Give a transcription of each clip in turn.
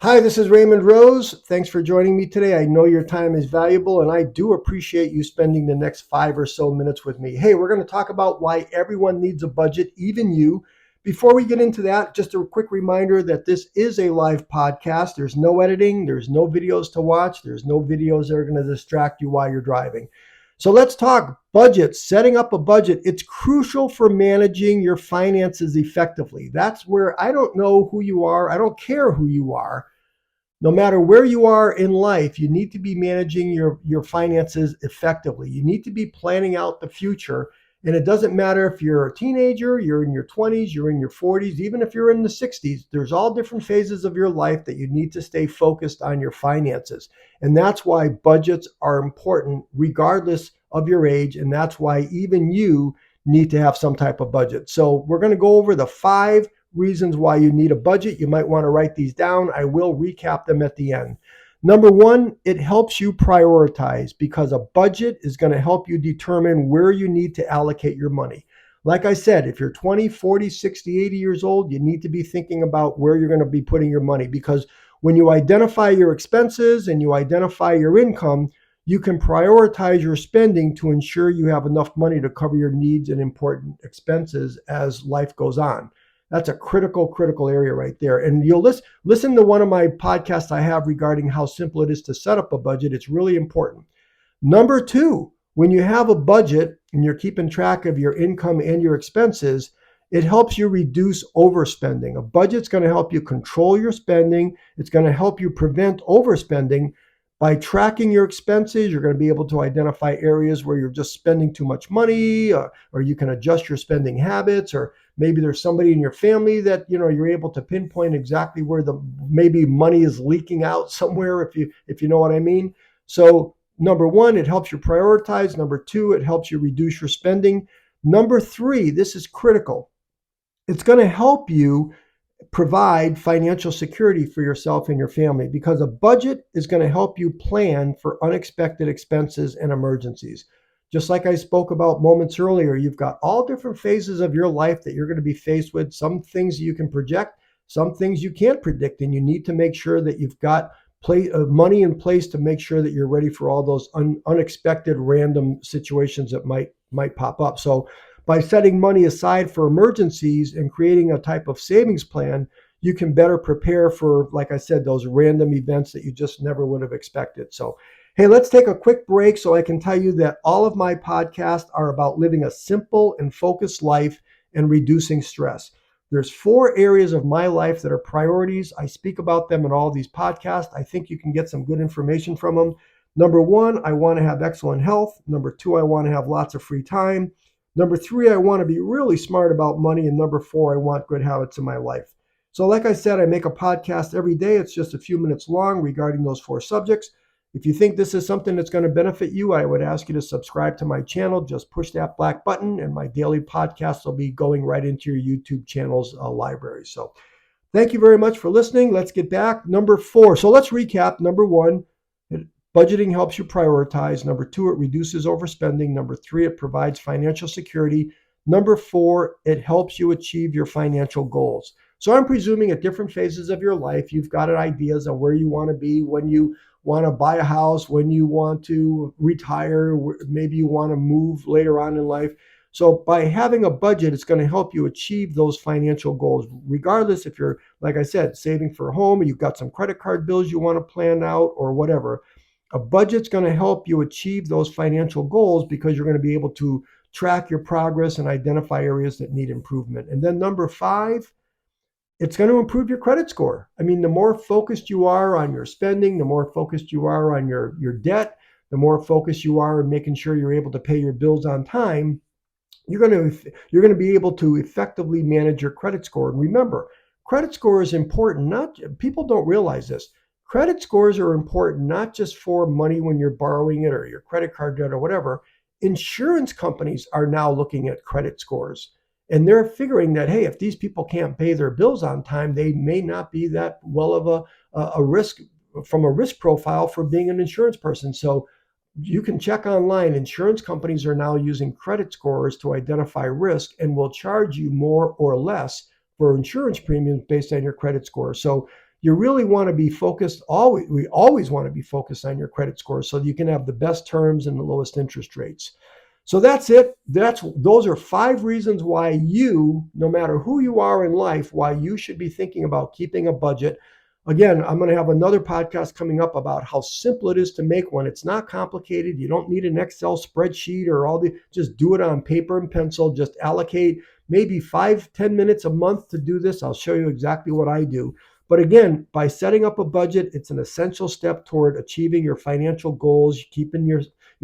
Hi, this is Raymond Rose. Thanks for joining me today. I know your time is valuable and I do appreciate you spending the next 5 or so minutes with me. Hey, we're going to talk about why everyone needs a budget, even you. Before we get into that, just a quick reminder that this is a live podcast. There's no editing, there's no videos to watch, there's no videos that are going to distract you while you're driving. So let's talk budget, setting up a budget. It's crucial for managing your finances effectively. That's where I don't know who you are, I don't care who you are. No matter where you are in life, you need to be managing your finances effectively. You need to be planning out the future. And it doesn't matter if you're a teenager, you're in your 20s, you're in your 40s, even if you're in the 60s, there's all different phases of your life that you need to stay focused on your finances. And that's why budgets are important regardless of your age. And that's why even you need to have some type of budget. So we're going to go over the 5 reasons why you need a budget. You might want to write these down. I will recap them at the end. Number one, it helps you prioritize because a budget is going to help you determine where you need to allocate your money. Like I said, if you're 20, 40, 60, 80 years old, you need to be thinking about where you're going to be putting your money because when you identify your expenses and you identify your income, you can prioritize your spending to ensure you have enough money to cover your needs and important expenses as life goes on. That's a critical area right there. And you'll listen to one of my podcasts I have regarding how simple it is to set up a budget. It's really important. Number two, when you have a budget and you're keeping track of your income and your expenses, it helps you reduce overspending. A budget's going to help you control your spending. It's going to help you prevent overspending. By tracking your expenses, you're going to be able to identify areas where you're just spending too much money, or you can adjust your spending habits, or maybe there's somebody in your family that you're able to pinpoint exactly where the maybe money is leaking out somewhere, if you know what I mean. So number one, it helps you prioritize. Number two, it helps you reduce your spending. Number three, this is critical. It's going to help you provide financial security for yourself and your family because a budget is going to help you plan for unexpected expenses and emergencies. Just like I spoke about moments earlier, you've got all different phases of your life that you're going to be faced with. Some things you can project, some things you can't predict, and you need to make sure that you've got money in place to make sure that you're ready for all those unexpected random situations that might pop up. So by setting money aside for emergencies and creating a type of savings plan, you can better prepare for, like I said, those random events that you just never would have expected. So, hey, let's take a quick break so I can tell you that all of my podcasts are about living a simple and focused life and reducing stress. There's 4 areas of my life that are priorities. I speak about them in all these podcasts. I think you can get some good information from them. Number one, I want to have excellent health. Number two, I want to have lots of free time. Number three, I want to be really smart about money. And number four, I want good habits in my life. So like I said, I make a podcast every day. It's just a few minutes long regarding those 4 subjects. If you think this is something that's going to benefit you, I would ask you to subscribe to my channel. Just push that black button and my daily podcast will be going right into your YouTube channel's library. So thank you very much for listening. Let's get back. Number 4. So let's recap. Number 1, budgeting helps you prioritize. Number 2, it reduces overspending. Number 3, it provides financial security. Number 4, it helps you achieve your financial goals. So I'm presuming at different phases of your life, you've got ideas of where you want to be, when you want to buy a house, when you want to retire, maybe you want to move later on in life. So by having a budget, it's going to help you achieve those financial goals, regardless if you're, like I said, saving for a home, you've got some credit card bills you want to plan out or whatever. A budget's going to help you achieve those financial goals because you're going to be able to track your progress and identify areas that need improvement. And then number 5, it's going to improve your credit score. I mean, the more focused you are on your spending, the more focused you are on your debt, the more focused you are in making sure you're able to pay your bills on time, you're going to be able to effectively manage your credit score. And remember, credit score is important. Not people don't realize this. Credit scores are important not just for money when you're borrowing it or your credit card debt or whatever. Insurance companies are now looking at credit scores. And they're figuring that, hey, if these people can't pay their bills on time, they may not be that well of a risk from a risk profile for being an insurance person. So you can check online. Insurance companies are now using credit scores to identify risk and will charge you more or less for insurance premiums based on your credit score. So you really want to be focused. We always want to be focused on your credit score so that you can have the best terms and the lowest interest rates. So that's it. Those are 5 reasons why you, no matter who you are in life, why you should be thinking about keeping a budget. Again, I'm going to have another podcast coming up about how simple it is to make one. It's not complicated. You don't need an Excel spreadsheet or just do it on paper and pencil. Just allocate maybe 5-10 minutes a month to do this. I'll show you exactly what I do. But again, by setting up a budget, it's an essential step toward achieving your financial goals, keeping your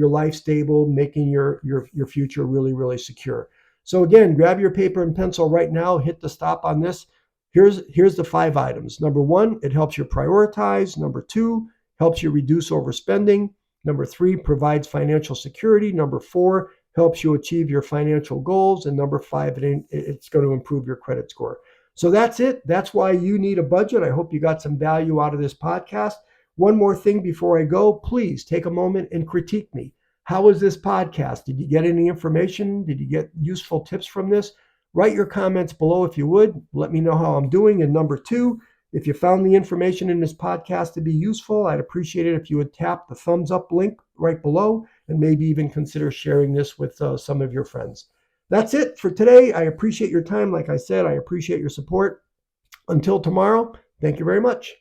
life stable, making your future really, really secure. So again, grab your paper and pencil right now, hit the stop on this. Here's the 5 items. Number 1, it helps you prioritize. Number 2, helps you reduce overspending. Number 3, provides financial security. Number 4, helps you achieve your financial goals. And number 5, it's going to improve your credit score. So that's it. That's why you need a budget. I hope you got some value out of this podcast. One more thing before I go, please take a moment and critique me. How was this podcast? Did you get any information? Did you get useful tips from this? Write your comments below if you would. Let me know how I'm doing. And number 2, if you found the information in this podcast to be useful, I'd appreciate it if you would tap the thumbs up link right below and maybe even consider sharing this with some of your friends. That's it for today. I appreciate your time. Like I said, I appreciate your support. Until tomorrow, thank you very much.